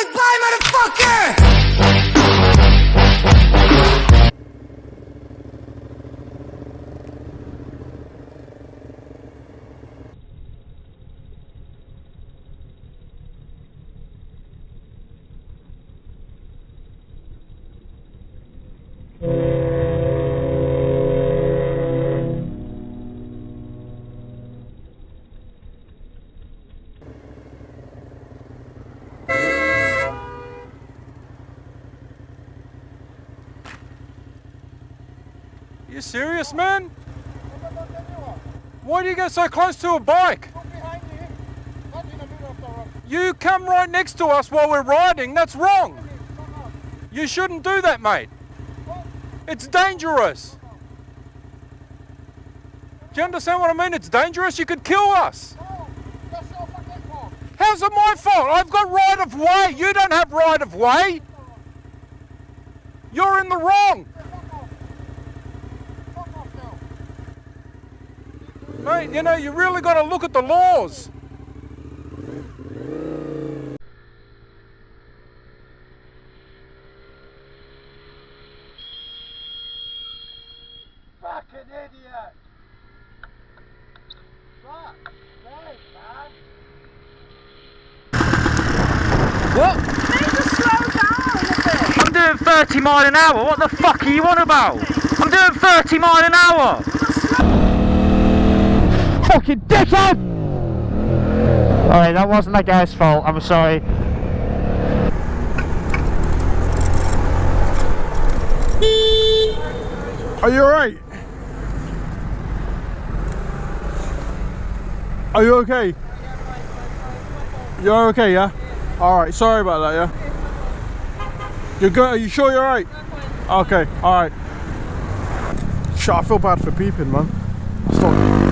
Bye, motherfucker! You serious, man? Why do you go so close to a bike? You come right next to us while we're riding. That's wrong. You shouldn't do that, mate. It's dangerous. Do you understand what I mean? It's dangerous. You could kill us. How's it my fault? I've got right of way. You don't have right of way. You're in the wrong. Mate, you know, you really got to look at the laws. Fucking idiot! Fuck! Thanks, man! What? You need to slow down a bit. I'm doing 30 mile an hour. What the fuck are you on about? I'm doing 30 mile an hour. Fucking dickhead! Alright, that wasn't that guy's fault. I'm sorry. Are you alright? Are you okay? You're okay, yeah? Alright, sorry about that, yeah? You're good? Are you sure you're alright? Okay, alright. Shit, I feel bad for peeping, man. Stop.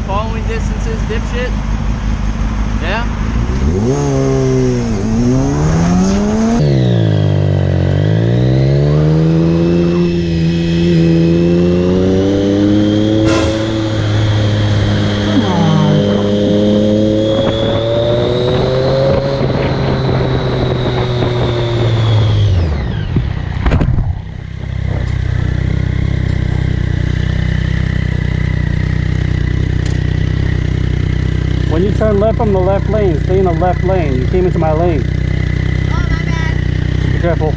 Following distances, dipshit? Yeah? When you turn left from the left lane, stay in the left lane. You came into my lane. Oh, my bad. Be careful.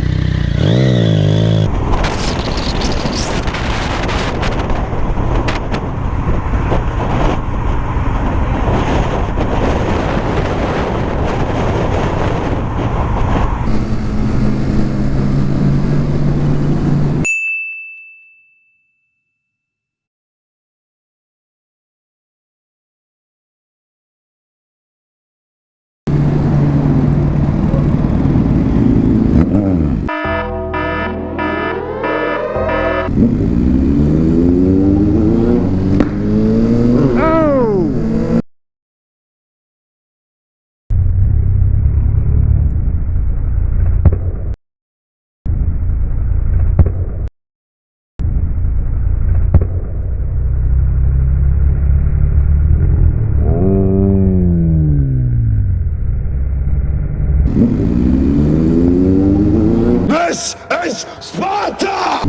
This is Sparta!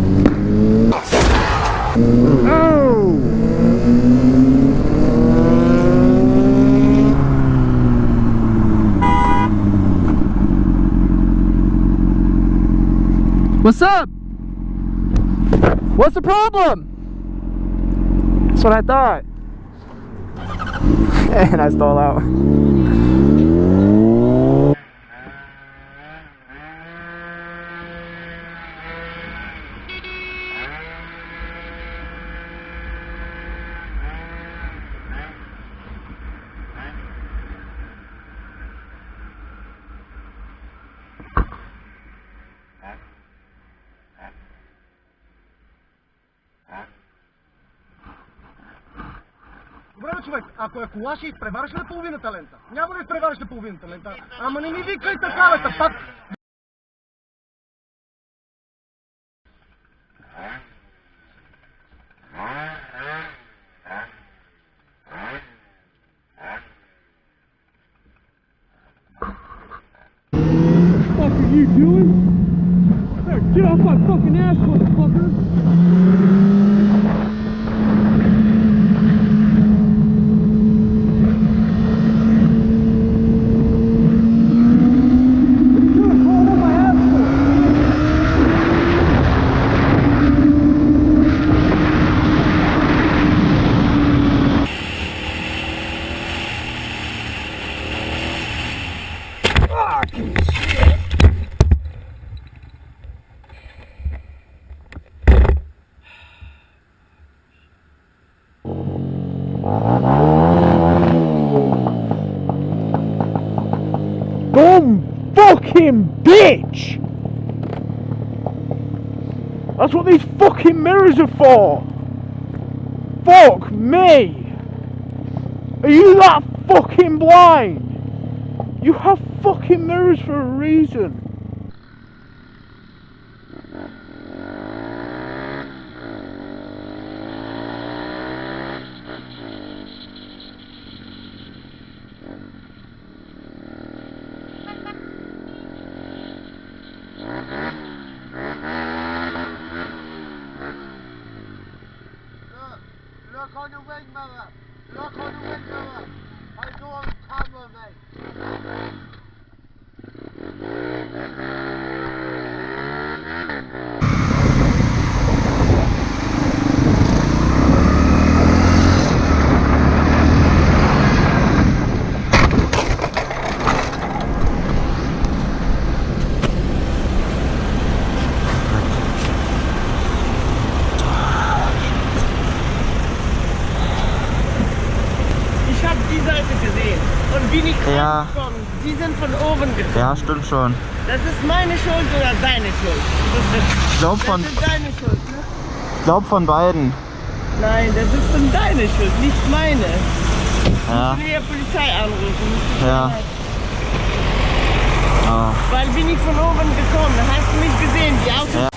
What's up? What's the problem? That's what I thought. And I stall out. човек, ако е кола, ще изпревариш ли половината лента? Няма да изпревариш ли половината лента? Ама не ми викай така, бе, пак. What are you doing? Hey, get off my fucking ass, motherfucker! Dumb fucking bitch! That's what these fucking mirrors are for! Fuck me! Are you that fucking blind? You have fucking mirrors for a reason! Look on the wing mirror. Look on the wing mirror. I go on camera, mate. Ich habe die Seite gesehen und bin nicht Ja. rausgekommen. Sie sind von oben gekommen. Ja, stimmt schon. Das ist meine Schuld oder deine Schuld? Ich glaube Das von, ist deine Schuld, ne? beiden. Nein, das ist von deiner Schuld, nicht meine. Ja. Ich will ja Polizei anrufen. Ja. Ah. Weil bin ich von oben gekommen. Hast du mich gesehen, die Autos? Ja.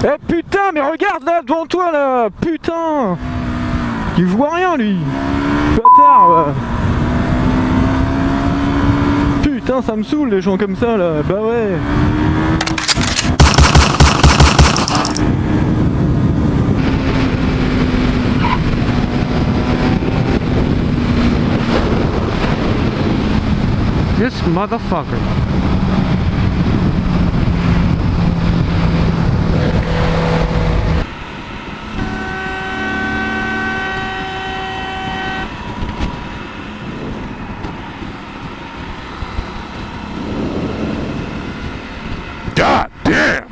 Eh putain, mais regarde là devant toi là, putain! Il voit rien lui! Bâtard! Putain, ça me saoule les gens comme ça là, bah ouais! This motherfucker! God damn!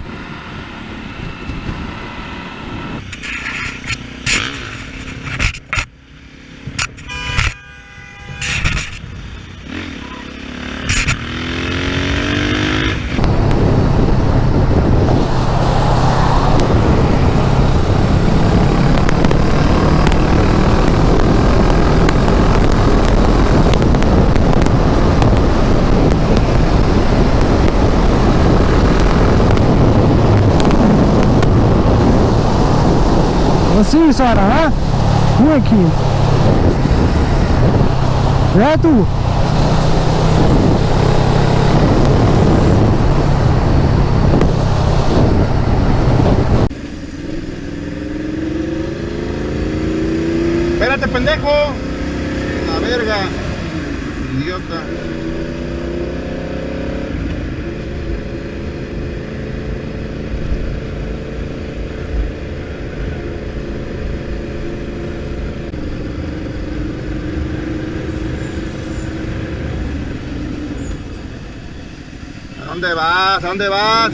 Assim, Sara, ha? Um aqui. É tu? Espérate, pendejo. La verga. Idiota. ¿A dónde vas? ¿A dónde vas?